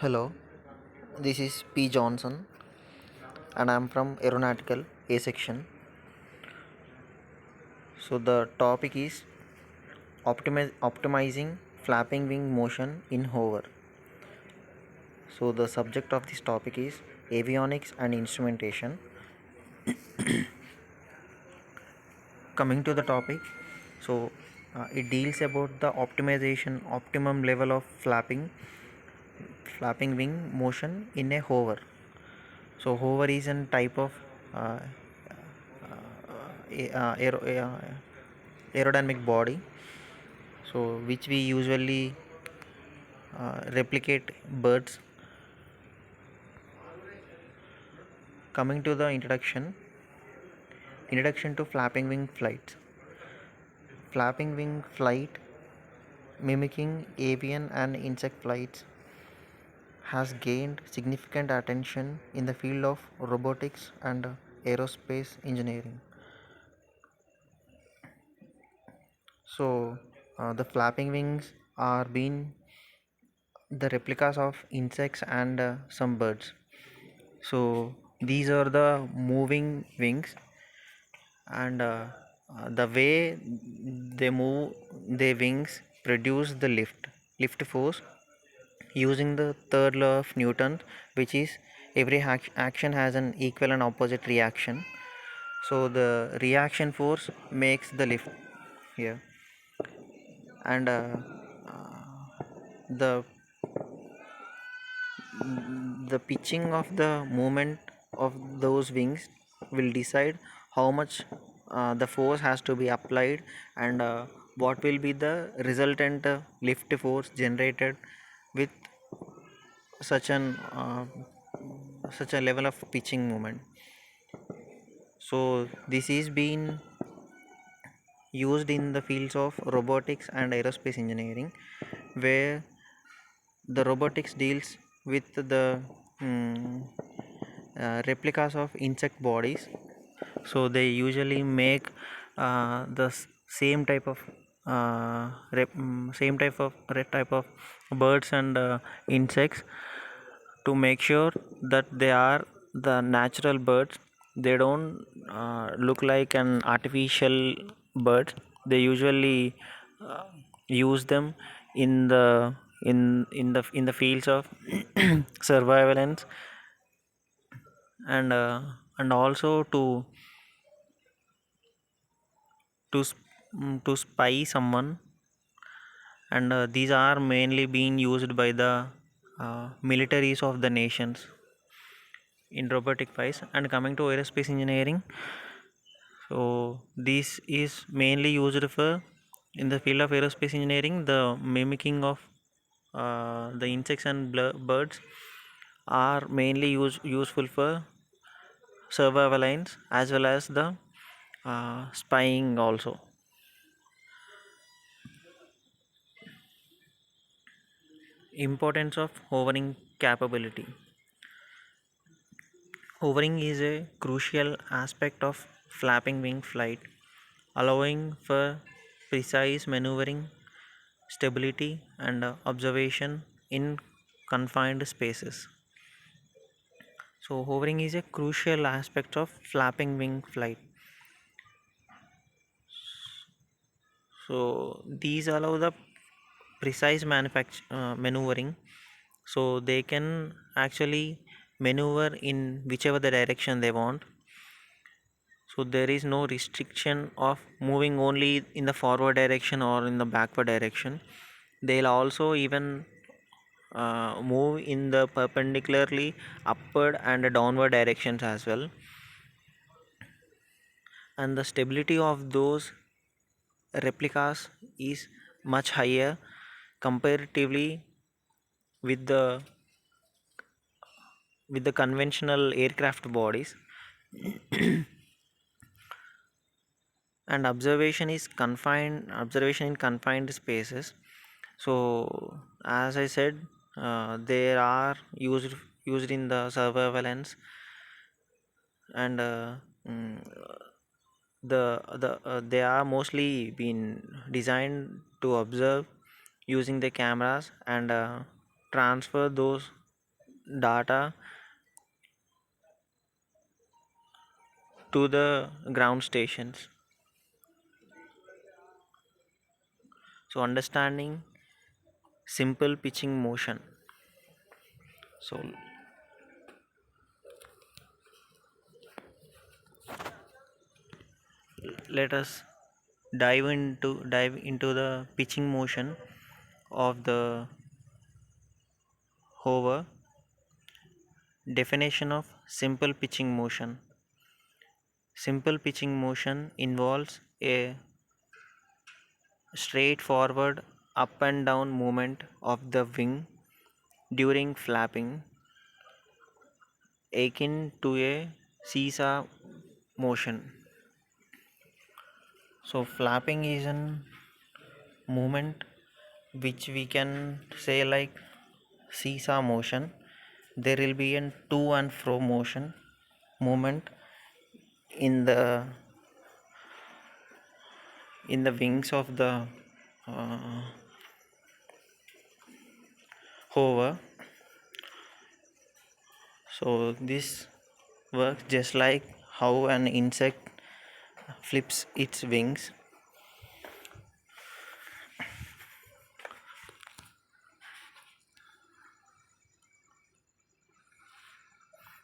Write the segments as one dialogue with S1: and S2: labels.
S1: Hello, this is P. Johnson and I'm from Aeronautical A section. So the topic is optimizing flapping wing motion in hover. So the subject of this topic is avionics and instrumentation. Coming to the topic, so it deals about the optimum level of flapping wing motion in a hover. So hover is a type of uh, aerodynamic body, so which we usually replicate birds. Coming to the introduction to flapping wing flights. Flapping wing flight, mimicking avian and insect flights, has gained significant attention in the field of robotics and aerospace engineering. So the flapping wings are being the replicas of insects and some birds. So these are the moving wings, and the way they move their wings produce the lift force using the third law of Newton, which is every action has an equal and opposite reaction. So the reaction force makes the lift here, and the the pitching of the movement of those wings will decide how much the force has to be applied, and what will be the resultant lift force generated with such an such a level of pitching movement. So this is being used in the fields of robotics and aerospace engineering, where the robotics deals with the mm, replicas of insect bodies. So they usually make same type of type of birds and insects, to make sure that they are the natural birds. They don't look like an artificial bird. They usually uh, use them in the fields of surveillance, and also to spy someone, and these are mainly being used by the militaries of the nations in robotic wise. And coming to aerospace engineering, so this is mainly used for, in the field of aerospace engineering, the mimicking of the insects and birds are mainly useful for surveillance as well as the spying also. Importance of hovering capability. Hovering is a crucial aspect of flapping wing flight, allowing for precise maneuvering, stability, and observation in confined spaces. So, hovering is a crucial aspect of flapping wing flight. So, these allow the precise maneuvering, so they can actually maneuver in whichever the direction they want. So there is no restriction of moving only in the forward direction or in the backward direction. They'll also even move in the perpendicularly upward and downward directions as well. And the stability of those replicas is much higher comparatively with the conventional aircraft bodies. And observation in confined spaces. So as I said, they are used in the surveillance, and mm, they are mostly been designed to observe using the cameras, and transfer those data to the ground stations. So understanding simple pitching motion. So let us dive into the pitching motion of the hover. Definition of simple pitching motion. Simple pitching motion involves a straightforward up and down movement of the wing during flapping, akin to a seesaw motion. So flapping is an movement which we can say like seesaw motion. There will be a to and fro motion movement in the wings of the uh, hover. So this works just like how an insect flips its wings.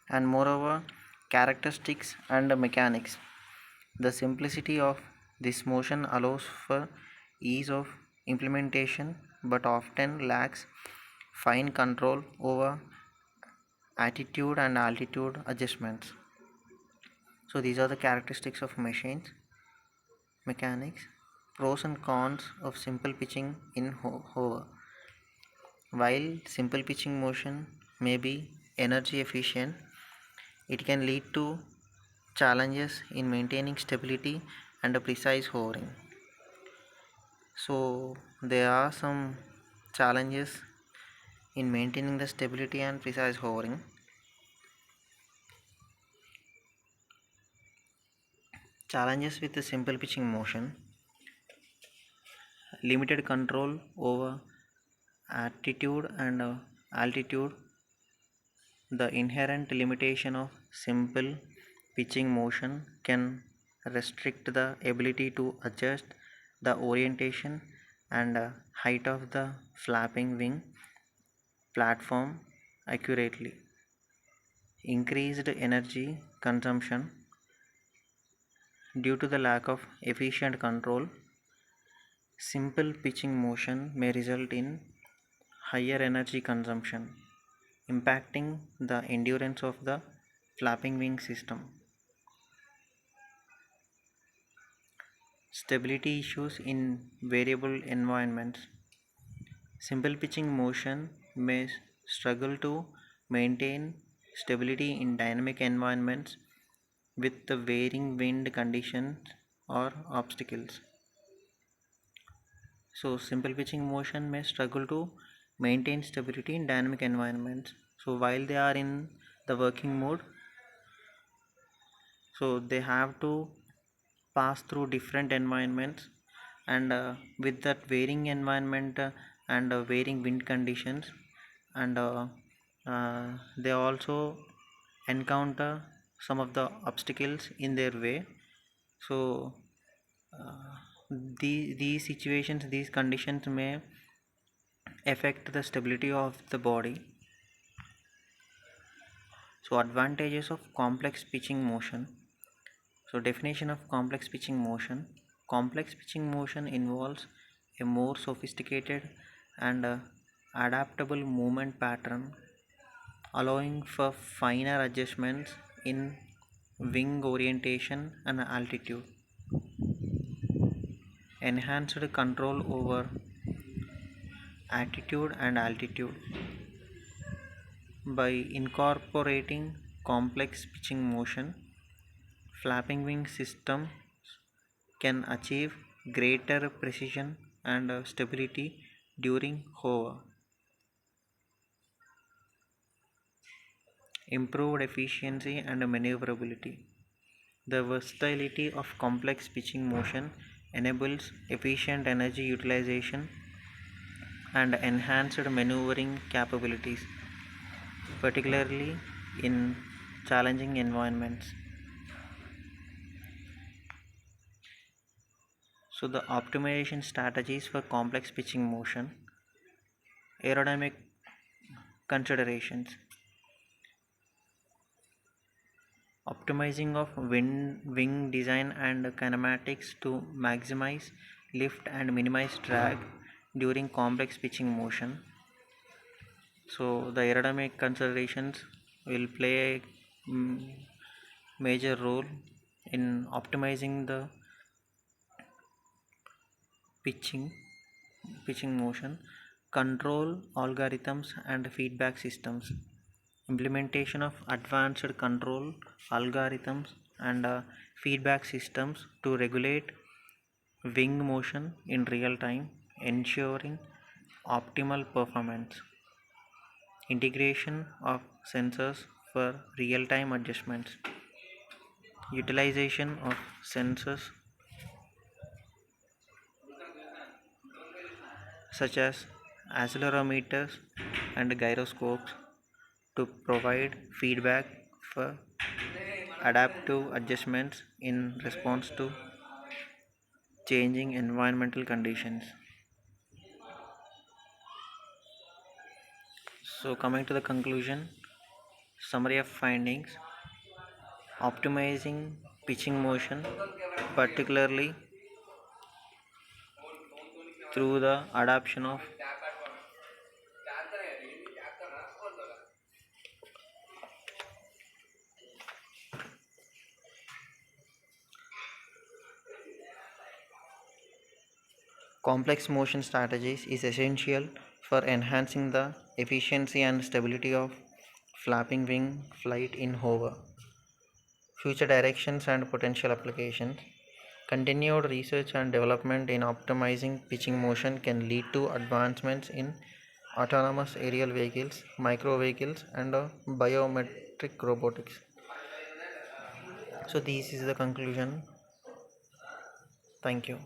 S1: And moreover, characteristics and mechanics. The simplicity of this motion allows for ease of implementation but often lacks fine control over attitude and altitude adjustments. So these are the characteristics of machines. Mechanics. Pros and cons of simple pitching in hover. While simple pitching motion may be energy efficient, it can lead to challenges in maintaining stability and a precise hovering. So there are some challenges in maintaining the stability and precise hovering. Challenges with the simple pitching motion: limited control over attitude and altitude. The inherent limitation of simple pitching motion can restrict the ability to adjust the orientation and height of the flapping wing platform accurately. Increased energy consumption due to the lack of efficient control. Simple pitching motion may result in higher energy consumption, impacting the endurance of the flapping wing system. Stability issues in variable environments. Simple pitching motion may struggle to maintain stability in dynamic environments with the varying wind conditions or obstacles. So simple pitching motion may struggle to maintain stability in dynamic environments. So while they are in the working mode, so they have to pass through different environments, and with that varying environment and varying wind conditions, and they also encounter some of the obstacles in their way. So these situations, these conditions may affect the stability of the body. So advantages of complex pitching motion. So definition of complex pitching motion. Complex pitching motion involves a more sophisticated and adaptable movement pattern, allowing for finer adjustments in wing orientation and altitude. Enhanced control over attitude and altitude. By incorporating complex pitching motion, flapping wing systems can achieve greater precision and stability during hover. Improved efficiency and maneuverability. The versatility of complex pitching motion enables efficient energy utilization and enhanced maneuvering capabilities. particularly in challenging environments. So, the optimization strategies for complex pitching motion, aerodynamic considerations, optimizing of wing design and kinematics to maximize lift and minimize drag during complex pitching motion. So, the aerodynamic considerations will play a major role in optimizing the pitching pitching motion, control algorithms and feedback systems, implementation of advanced control algorithms and feedback systems to regulate wing motion in real time, ensuring optimal performance, integration of sensors for real time adjustments, utilization of sensors such as accelerometers and gyroscopes to provide feedback for adaptive adjustments in response to changing environmental conditions. So, coming to the conclusion, summary of findings, optimizing pitching motion, particularly through the adoption of complex motion strategies, is essential for enhancing the efficiency and stability of flapping wing flight in hover. Future directions and potential applications. Continued research and development in optimizing pitching motion can lead to advancements in autonomous aerial vehicles, micro vehicles, and biometric robotics. So, this is the conclusion. Thank you.